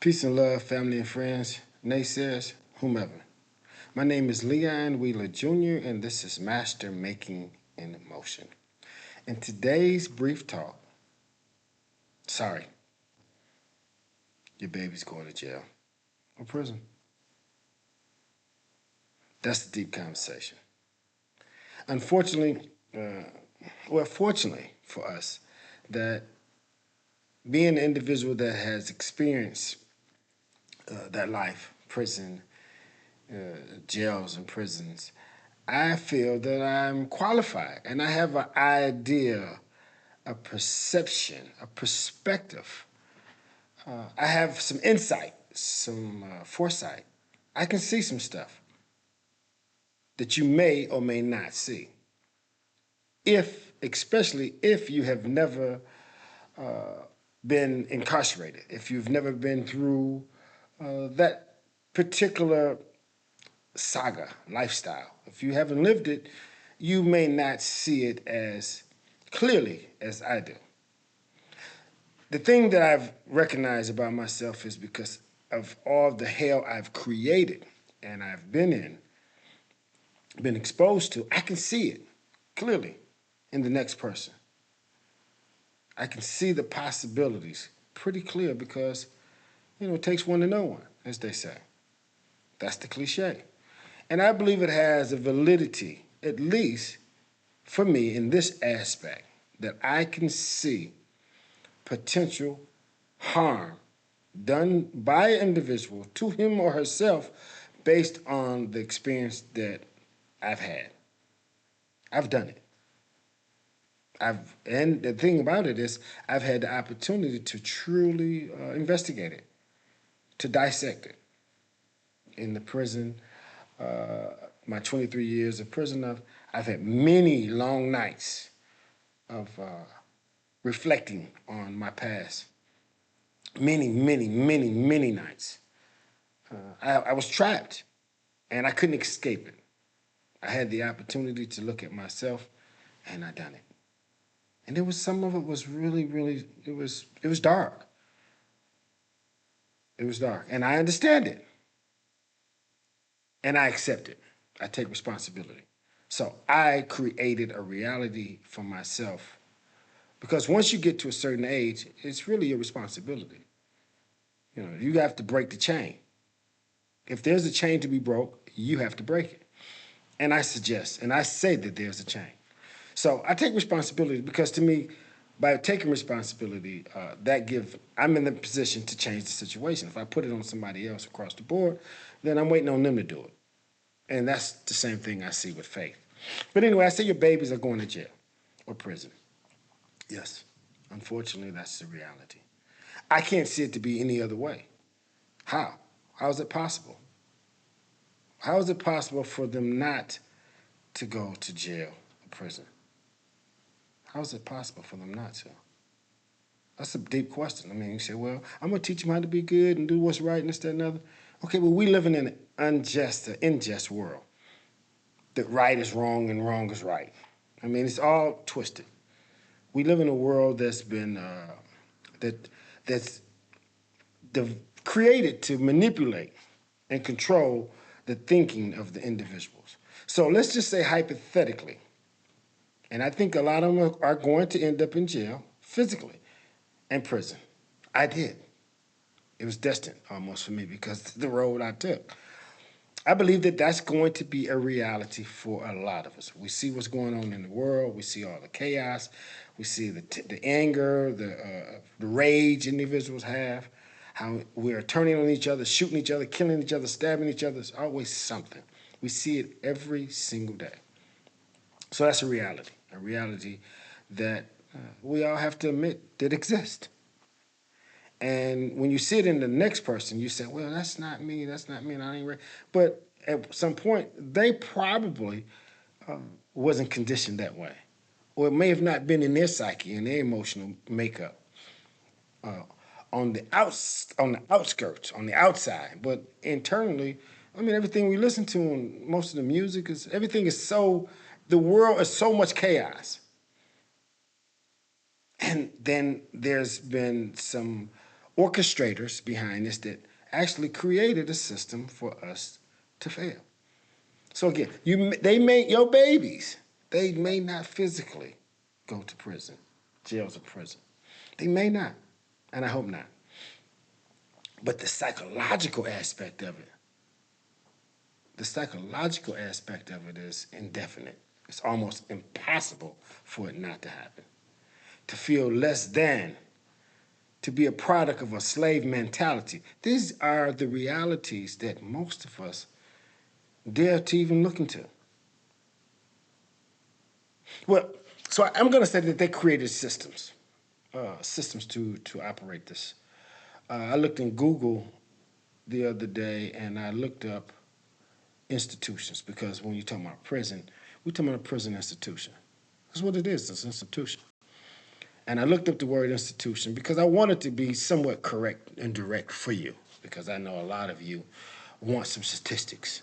Peace and love, family and friends, naysayers, whomever. My name is Leon Wheeler Jr., and this is Master Making in Motion. In today's brief talk, sorry, your baby's going to jail or prison. That's the deep conversation. Unfortunately, fortunately for us, that being an individual that has experienced that life, prison, jails and prisons, I feel that I'm qualified and I have an idea, a perception, a perspective. I have some insight, some foresight. I can see some stuff that you may or may not see. Especially if you have never been incarcerated, if you've never been through that particular saga, lifestyle. If you haven't lived it, you may not see it as clearly as I do. The thing that I've recognized about myself is because of all the hell I've created and I've been in, been exposed to, I can see it clearly in the next person. I can see the possibilities pretty clear because, it takes one to know one, as they say. That's the cliche. And I believe it has a validity, at least for me in this aspect, that I can see potential harm done by an individual to him or herself based on the experience that I've had. I've done it. And the thing about it is, I've had the opportunity to truly investigate it, to dissect it. In the prison, my 23 years of prison, I've had many long nights of reflecting on my past. Many, many, many, many nights. I was trapped and I couldn't escape it. I had the opportunity to look at myself and I done it. And there was some of it was really, really, it was dark. It was dark. And I understand it. And I accept it. I take responsibility. So I created a reality for myself. Because once you get to a certain age, it's really your responsibility. You have to break the chain. If there's a chain to be broke, you have to break it. And I suggest, and I say that there's a chain. So I take responsibility because to me, by taking responsibility, I'm in the position to change the situation. If I put it on somebody else across the board, then I'm waiting on them to do it. And that's the same thing I see with faith. But anyway, I say your babies are going to jail or prison. Yes, unfortunately, that's the reality. I can't see it to be any other way. How? How is it possible? How is it possible for them not to go to jail or prison? How is it possible for them not to? That's a deep question. I mean, you say, well, I'm going to teach them how to be good and do what's right and this, that, and the other. Okay, well, we live in an unjust world. That right is wrong and wrong is right. I mean, it's all twisted. We live in a world that's been, that's created to manipulate and control the thinking of the individuals. So let's just say hypothetically, and I think a lot of them are going to end up in jail physically and prison. I did. It was destined almost for me because of the road I took. I believe that that's going to be a reality for a lot of us. We see what's going on in the world. We see all the chaos. We see the anger, the rage individuals have, how we're turning on each other, shooting each other, killing each other, stabbing each other. It's always something. We see it every single day. So that's a reality that we all have to admit that exists. And when you see it in the next person, you say, well, that's not me, and I ain't ready. But at some point, they probably wasn't conditioned that way. Or it may have not been in their psyche and their emotional makeup on the outskirts, on the outside. But internally, I mean, everything we listen to and most of the music everything is the world is so much chaos. And then there's been some orchestrators behind this that actually created a system for us to fail. So again, they may your babies, they may not physically go to prison, jails or prison. They may not, and I hope not. But the psychological aspect of it is indefinite. It's almost impossible for it not to happen. To feel less than, to be a product of a slave mentality. These are the realities that most of us dare to even look into. Well, so I'm going to say that they created systems to operate this. I looked in Google the other day and I looked up institutions because when you talk about prison, we're talking about a prison institution. That's what it is, it's an institution. And I looked up the word institution because I wanted to be somewhat correct and direct for you because I know a lot of you want some statistics.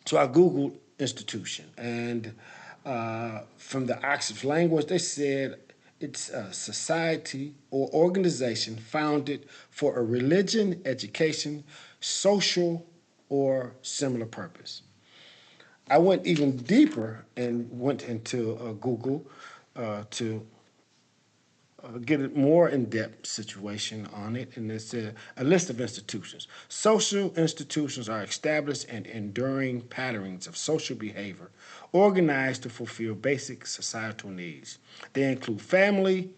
So I Googled institution, and from the Oxford language, they said it's a society or organization founded for a religion, education, social, or similar purpose. I went even deeper and went into Google to get a more in-depth situation on it, and it's a list of institutions. Social institutions are established and enduring patterns of social behavior organized to fulfill basic societal needs. They include family,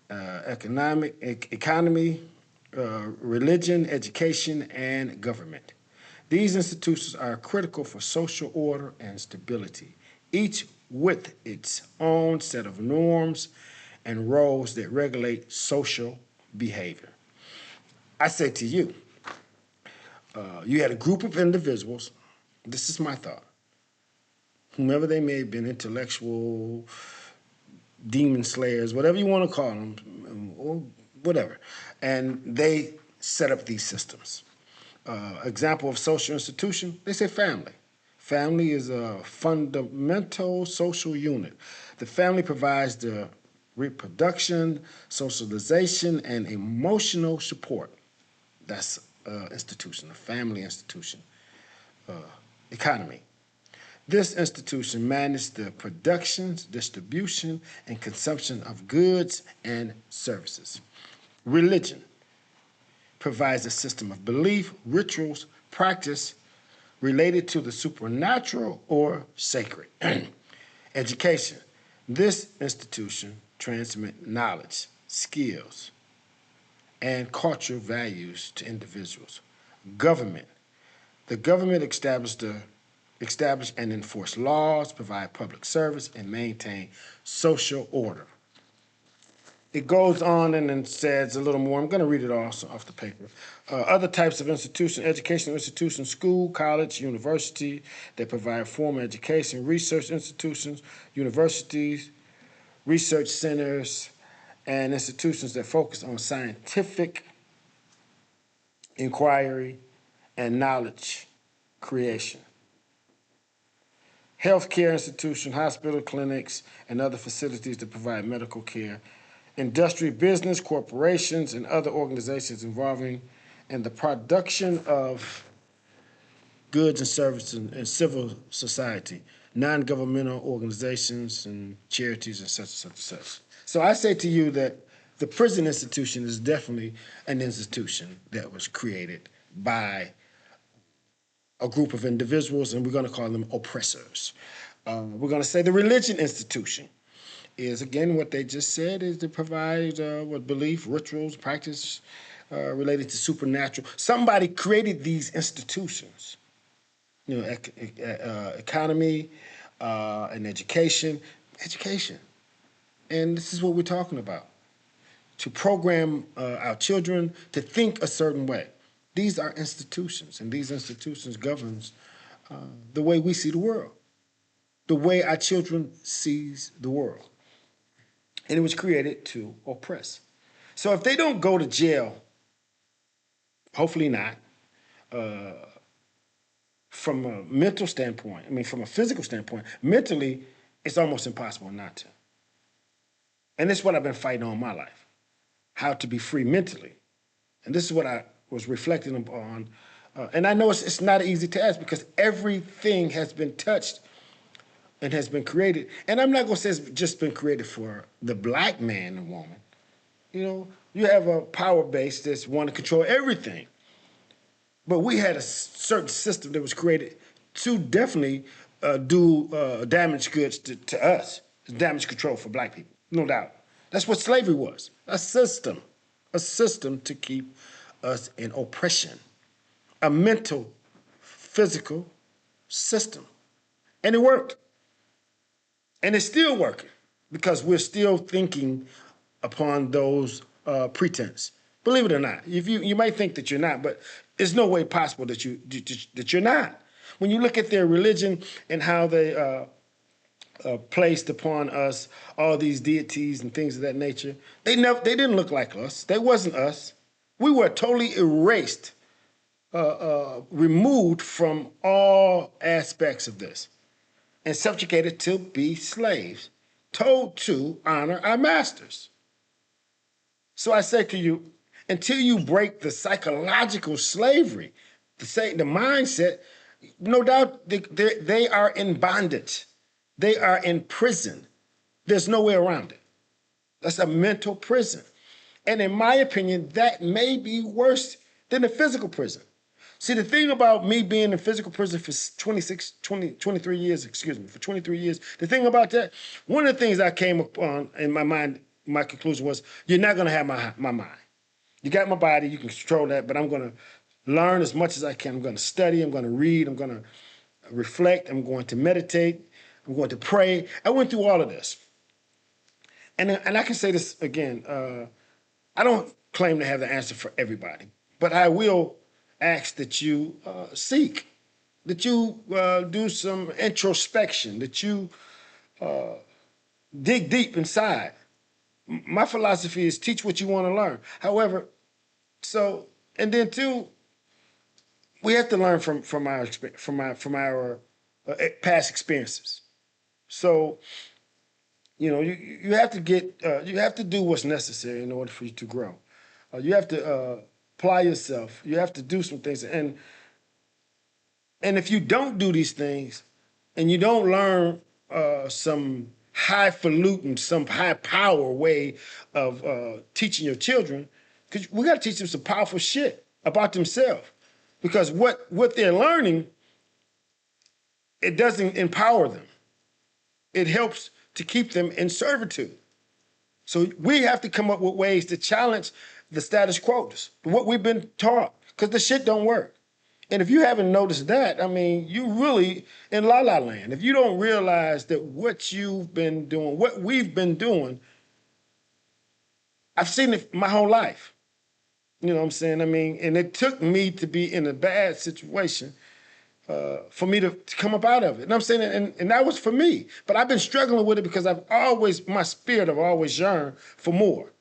economy, religion, education, and government. These institutions are critical for social order and stability, each with its own set of norms and roles that regulate social behavior. I say to you, you had a group of individuals, this is my thought, whomever they may have been, intellectual, demon slayers, whatever you want to call them, or whatever, and they set up these systems. Example of social institution, they say family. Family is a fundamental social unit. The family provides the reproduction, socialization, and emotional support. That's institution, a family institution. Economy. This institution manages the production, distribution, and consumption of goods and services. Religion provides a system of belief, rituals, practice related to the supernatural or sacred. Education. This institution transmits knowledge, skills, and cultural values to individuals. Government. The government establish and enforce laws, provide public service, and maintain social order. It goes on and then says a little more. I'm going to read it also off the paper. Other types of institutions, educational institutions, school, college, university, that provide formal education, research institutions, universities, research centers, and institutions that focus on scientific inquiry and knowledge creation. Healthcare institutions, hospital clinics, and other facilities that provide medical care. Industry, business, corporations, and other organizations involving in the production of goods and services and civil society, non-governmental organizations and charities and such and such and such. So I say to you that the prison institution is definitely an institution that was created by a group of individuals, and we're going to call them oppressors. We're going to say the religion institution is, again, what they just said, is to provide what belief, rituals, practice related to supernatural. Somebody created these institutions, economy and education. And this is what we're talking about, to program our children to think a certain way. These are institutions, and these institutions governs the way we see the world, the way our children sees the world. And it was created to oppress. So if they don't go to jail, hopefully not, from a mental standpoint, from a physical standpoint, mentally, it's almost impossible not to. And that's what I've been fighting all my life. how to be free mentally. And this is what I was reflecting upon. And I know it's not an easy task because everything has been touched and has been created. And I'm not going to say it's just been created for the black man and woman. You know, you have a power base that's want to control everything. But we had a certain system that was created to definitely do damage goods to us, damage control for black people, no doubt. That's what slavery was, a system to keep us in oppression, a mental, physical system. And it worked. And it's still working because we're still thinking upon those pretense. Believe it or not, if you might think that you're not, but there's no way possible that you're not. When you look at their religion and how they placed upon us all these deities and things of that nature, they didn't look like us. They wasn't us. We were totally erased, removed from all aspects of this, and subjugated to be slaves, told to honor our masters. So I say to you, until you break the psychological slavery, the mindset, no doubt they are in bondage. They are in prison. There's no way around it. That's a mental prison. And in my opinion, that may be worse than a physical prison. See, the thing about me being in physical prison for 23 years, for 23 years, the thing about that, one of the things I came upon in my mind, my conclusion was, you're not going to have my mind. You got my body, you can control that, but I'm going to learn as much as I can. I'm going to study, I'm going to read, I'm going to reflect, I'm going to meditate, I'm going to pray. I went through all of this. And I can say this again, I don't claim to have the answer for everybody, but I will ask that you seek, that you do some introspection, that you dig deep inside. My philosophy is teach what you want to learn. However, and then two, we have to learn from our past experiences. So, you know, you have to you have to do what's necessary in order for you to grow. You have to apply yourself. You have to do some things, and if you don't do these things, and you don't learn some highfalutin, some high power way of teaching your children, because we got to teach them some powerful shit about themselves. Because what they're learning, it doesn't empower them. It helps to keep them in servitude. So we have to come up with ways to challenge the status quo, what we've been taught, because the shit don't work. And if you haven't noticed that, I mean, you really in la la land. If you don't realize that what you've been doing, what we've been doing, I've seen it my whole life. You know what I'm saying? I mean, and it took me to be in a bad situation for me to come up out of it. And I'm saying, and that was for me. But I've been struggling with it because my spirit have always yearned for more.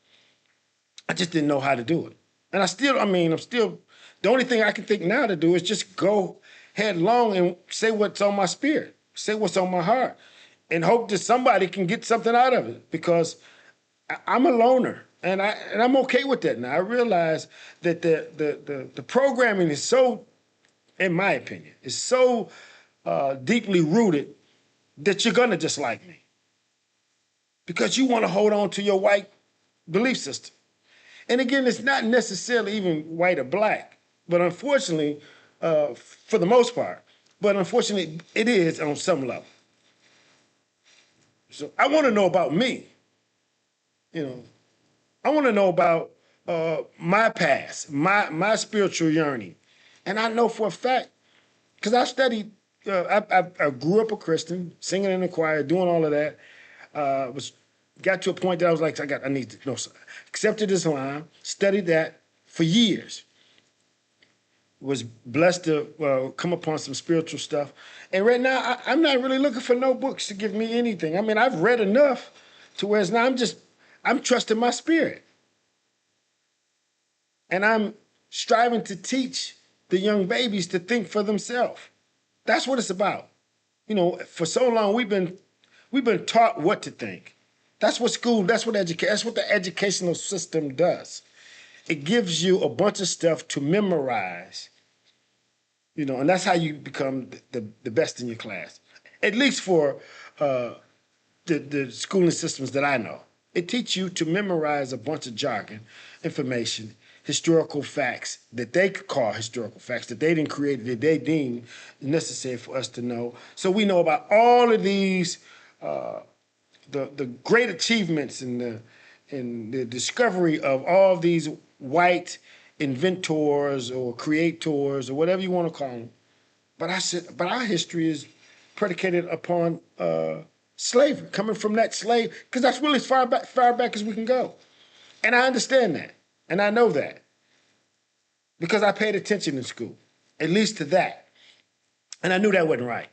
I just didn't know how to do it. And the only thing I can think now to do is just go headlong and say what's on my spirit, say what's on my heart, and hope that somebody can get something out of it, because I'm a loner. And I'm okay with that now. I realize that the programming is so, in my opinion, is so deeply rooted that you're gonna dislike me because you want to hold on to your white belief system. And again, it's not necessarily even white or black, but unfortunately, for the most part, but unfortunately, it is on some level. So I want to know about me. You know, I want to know about my past, my spiritual yearning. And I know for a fact, because I studied, I grew up a Christian, singing in the choir, doing all of that. Got to a point that I was like, I need to know. Accepted Islam, studied that for years. Was blessed to come upon some spiritual stuff. And right now, I'm not really looking for no books to give me anything. I mean, I've read enough to where now I'm trusting my spirit. And I'm striving to teach the young babies to think for themselves. That's what it's about. You know, for so long we've been taught what to think. That's what school, that's what the educational system does. It gives you a bunch of stuff to memorize, and that's how you become the best in your class. At least for uh, the schooling systems that I know. It teaches you to memorize a bunch of jargon, information, historical facts that they call historical facts that they didn't create, that they deem necessary for us to know. So we know about all of these, the great achievements and the discovery of all these white inventors or creators or whatever you want to call them. But our history is predicated upon slavery, coming from that slave, because that's really as far back as we can go. And I understand that, and I know that, because I paid attention in school, at least to that. And I knew that wasn't right.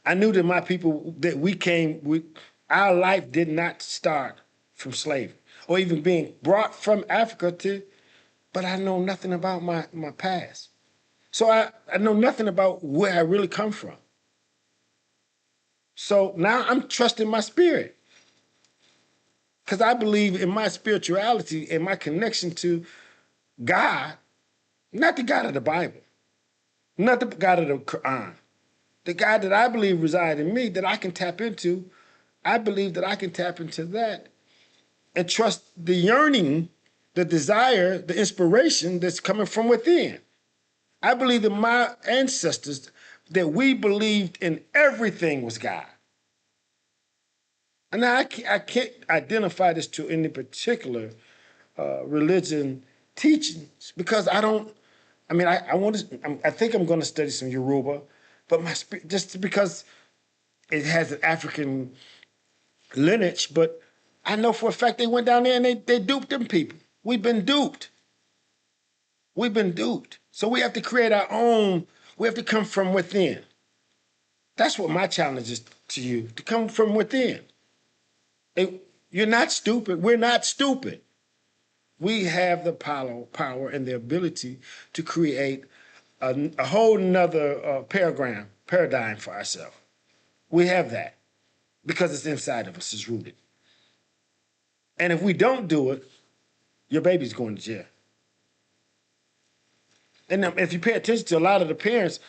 I knew that my people, that our life did not start from slavery or even being brought from Africa but I know nothing about my past. So I know nothing about where I really come from. So now I'm trusting my spirit because I believe in my spirituality and my connection to God, not the God of the Bible, not the God of the Quran, the God that I believe reside in me that I can tap into. I believe that I can tap into that and trust the yearning, the desire, the inspiration that's coming from within. I believe that my ancestors, that we believed in everything was God. And I can't identify this to any particular religion teachings because I don't. I mean, I want to. I think I'm going to study some Yoruba, but my spirit just because it has an African lineage. But I know for a fact they went down there and they duped them people. We've been duped. We've been duped. So we have to create our own. We have to come from within. That's what my challenge is to you: to come from within. You're not stupid. We're not stupid. We have the power and the ability to create a whole nother paradigm for ourselves. We have that because it's inside of us, it's rooted. And if we don't do it, your baby's going to jail. And if you pay attention to a lot of the parents,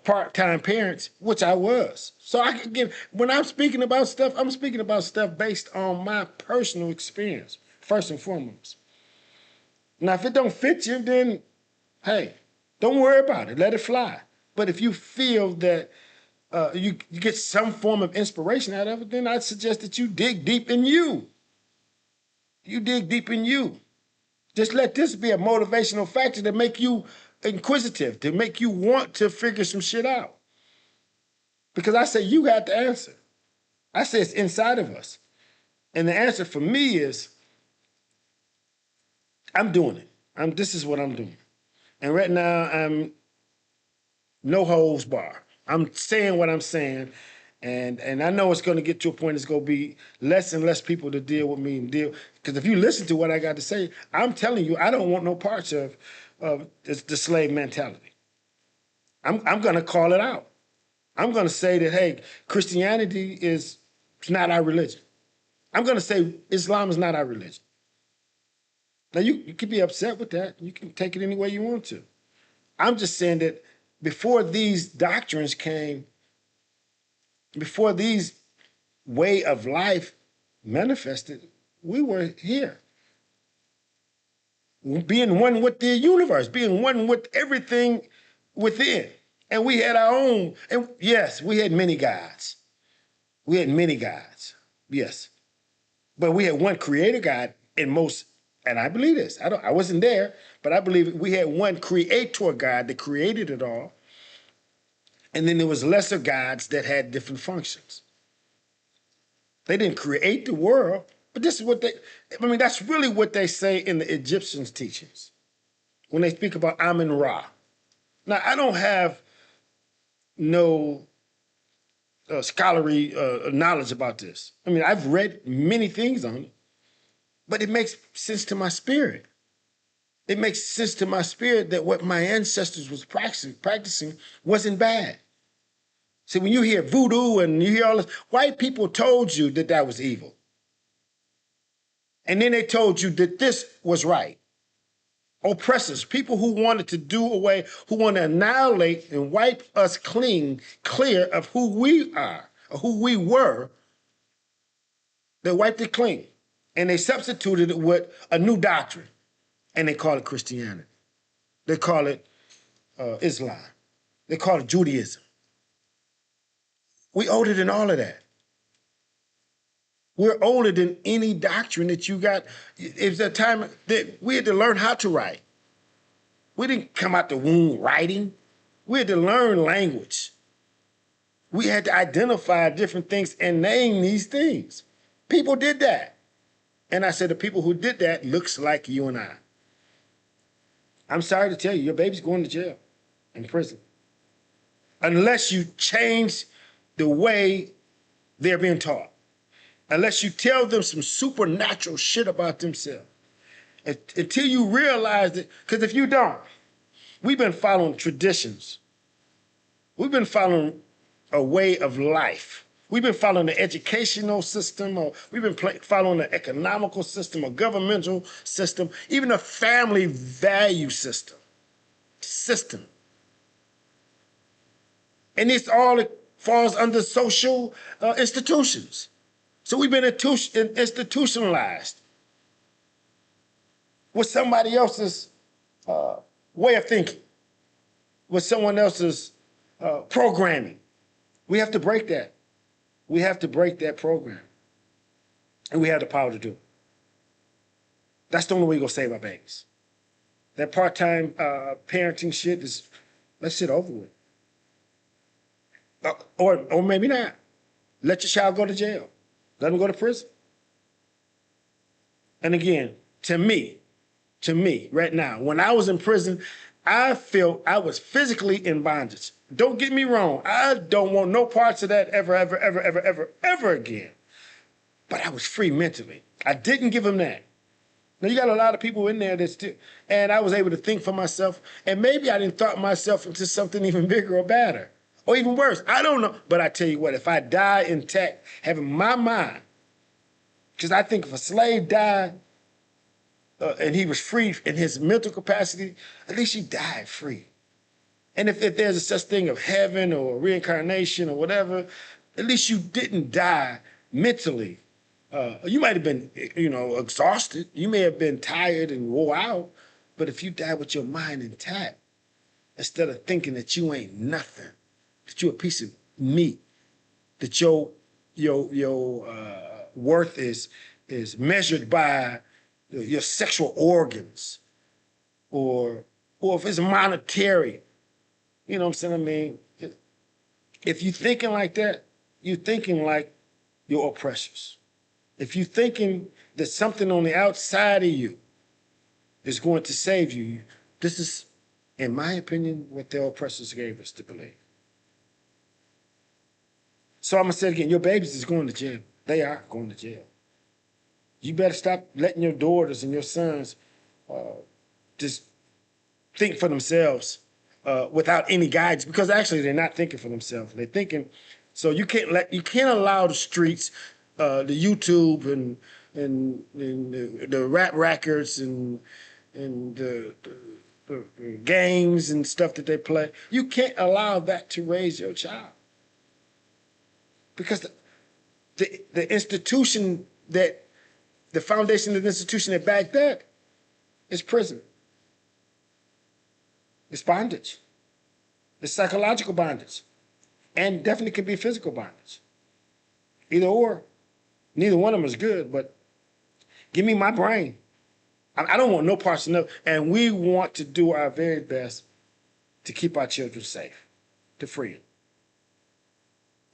part-time parents, which I was. So I can when I'm speaking about stuff, I'm speaking about stuff based on my personal experience, first and foremost. Now, if it don't fit you, then, hey, don't worry about it. Let it fly. But if you feel that you get some form of inspiration out of it, then I'd suggest that you dig deep in you. You dig deep in you. Just let this be a motivational factor to make you inquisitive, to make you want to figure some shit out. Because I say you got the answer. I say it's inside of us. And the answer for me is I'm doing it. This is what I'm doing. And right now I'm no holds bar. I'm saying what I'm saying. And I know it's going to get to a point it's going to be less and less people to deal with me and deal. Because if you listen to what I got to say, I'm telling you, I don't want no parts of the slave mentality. I'm going to call it out. I'm going to say that, hey, Christianity is not our religion. I'm going to say Islam is not our religion. Now, you can be upset with that. You can take it any way you want to. I'm just saying that before these doctrines came, before these way of life manifested, we were here. Being one with the universe, being one with everything within. And we had our own, and yes, we had many gods. We had many gods, yes. But we had one creator God in most, and I believe this. I wasn't there, but I believe we had one creator God that created it all. And then there was lesser gods that had different functions. They didn't create the world, but this is what that's really what they say in the Egyptians' teachings when they speak about Amun Ra. Now, I don't have no scholarly knowledge about this. I mean, I've read many things on it, but it makes sense to my spirit. It makes sense to my spirit that what my ancestors was practicing wasn't bad. See, when you hear voodoo and you hear all this, white people told you that that was evil. And then they told you that this was right. Oppressors, people who wanted to do away, who want to annihilate and wipe us clear of who we are or who we were. They wiped it clean. And they substituted it with a new doctrine. And they call it Christianity. They call it Islam. They call it Judaism. We older than all of that. We're older than any doctrine that you got. It's a time that we had to learn how to write. We didn't come out the womb writing. We had to learn language. We had to identify different things and name these things. People did that. And I said, the people who did that looks like you and I. I'm sorry to tell you, your baby's going to jail, in prison. Unless you change the way they're being taught. Unless you tell them some supernatural shit about themselves. Until you realize that, because if you don't, we've been following traditions. We've been following a way of life. We've been following the educational system, or we've been following the economical system, or governmental system, even a family value system. And this all falls under social institutions. So we've been institutionalized with somebody else's way of thinking, with someone else's programming. We have to break that. We have to break that program. And we have the power to do it. That's the only way we're going to save our babies. That part-time parenting shit is, let's shit over with. Or maybe not. Let your child go to jail. Let them go to prison. And again, to me, right now, when I was in prison, I felt I was physically in bondage. Don't get me wrong. I don't want no parts of that ever again. But I was free mentally. I didn't give them that. Now, you got a lot of people in there that still, and I was able to think for myself, and maybe I didn't thought myself into something even bigger or badder, or even worse. I don't know. But I tell you what, if I die intact, having my mind, because I think if a slave died, and he was free in his mental capacity, at least he died free. And if there's a such thing of heaven or reincarnation or whatever, at least you didn't die mentally. You might have been, exhausted. You may have been tired and wore out. But if you die with your mind intact, instead of thinking that you ain't nothing, that you're a piece of meat, that your worth is measured by your sexual organs, or if it's monetary, you know what I'm saying? I mean, if you're thinking like that, you're thinking like your oppressors. If you're thinking that something on the outside of you is going to save you, this is, in my opinion, what the oppressors gave us to believe. So I'm gonna say it again, your babies is going to jail. They are going to jail. You better stop letting your daughters and your sons just think for themselves without any guidance, because actually they're not thinking for themselves. They're thinking, so you can't allow the streets, the YouTube and the rap records and the games and stuff that they play. You can't allow that to raise your child, because the institution that the foundation of the institution that backed that is prison. It's bondage. It's psychological bondage. And definitely can be physical bondage. Either or. Neither one of them is good, but give me my brain. I don't want no parts of it. And we want to do our very best to keep our children safe, to free them.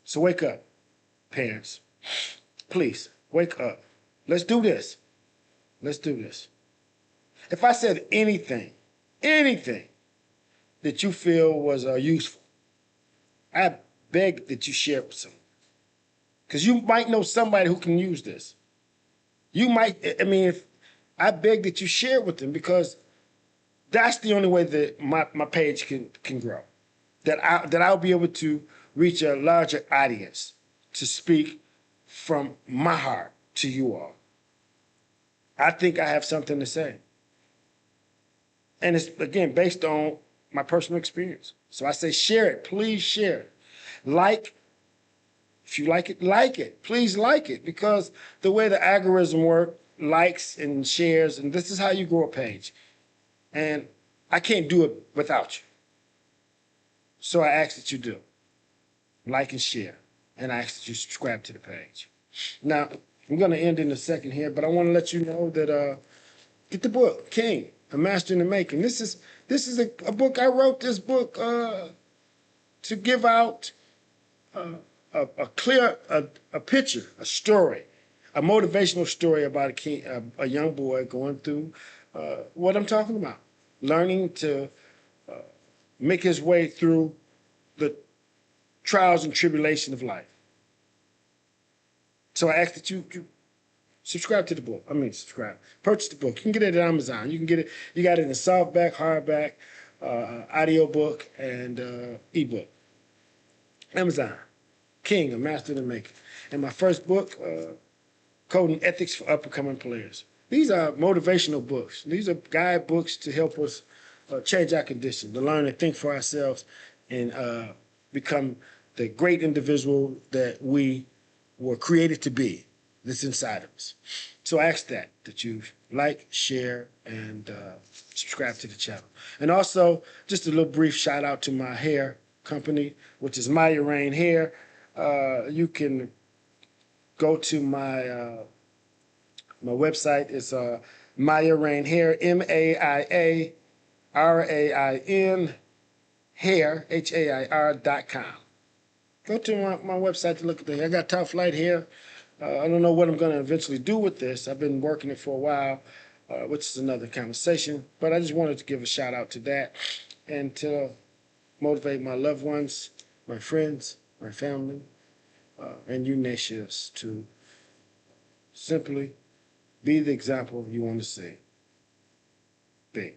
So wake up, parents. Please, wake up. Let's do this. Let's do this. If I said anything that you feel was useful, I beg that you share it with someone. Because you might know somebody who can use this. You might, I beg that you share it with them, because that's the only way that my page can grow. That I'll be able to reach a larger audience to speak from my heart to you all. I think I have something to say. And it's, again, based on my personal experience. So I say, share it. Please share it. Like, if you like it, like it. Please like it, because the way the algorithm works, likes and shares, and this is how you grow a page. And I can't do it without you. So I ask that you do. Like and share. And I ask that you subscribe to the page. Now, I'm going to end in a second here, but I want to let you know that get the book, King, A Master in the Making. This is a book. I wrote this book to give out a clear a picture, a story, a motivational story about a young boy going through what I'm talking about, learning to make his way through the trials and tribulation of life. So I ask that you subscribe to the book. I mean, subscribe. Purchase the book. You can get it at Amazon. You can get it. You got it in softback, hardback, audio book, and ebook. Amazon. King, A Master in the Making. And my first book, Coding Ethics for Up-and-Coming Players. These are motivational books. These are guide books to help us change our condition, to learn and think for ourselves, and become the great individual that we were created to be, that's inside of us. So I ask that you like, share, and subscribe to the channel. And also, just a little brief shout out to my hair company, which is Maya Rain Hair. You can go to my website. It's Maya Rain Hair, MAIARAIN hair, HAIR.com. Go to my website to look at the hair. I got top flight hair. I don't know what I'm going to eventually do with this. I've been working it for a while, which is another conversation. But I just wanted to give a shout out to that and to motivate my loved ones, my friends, my family, and you nations to simply be the example you want to see. Be.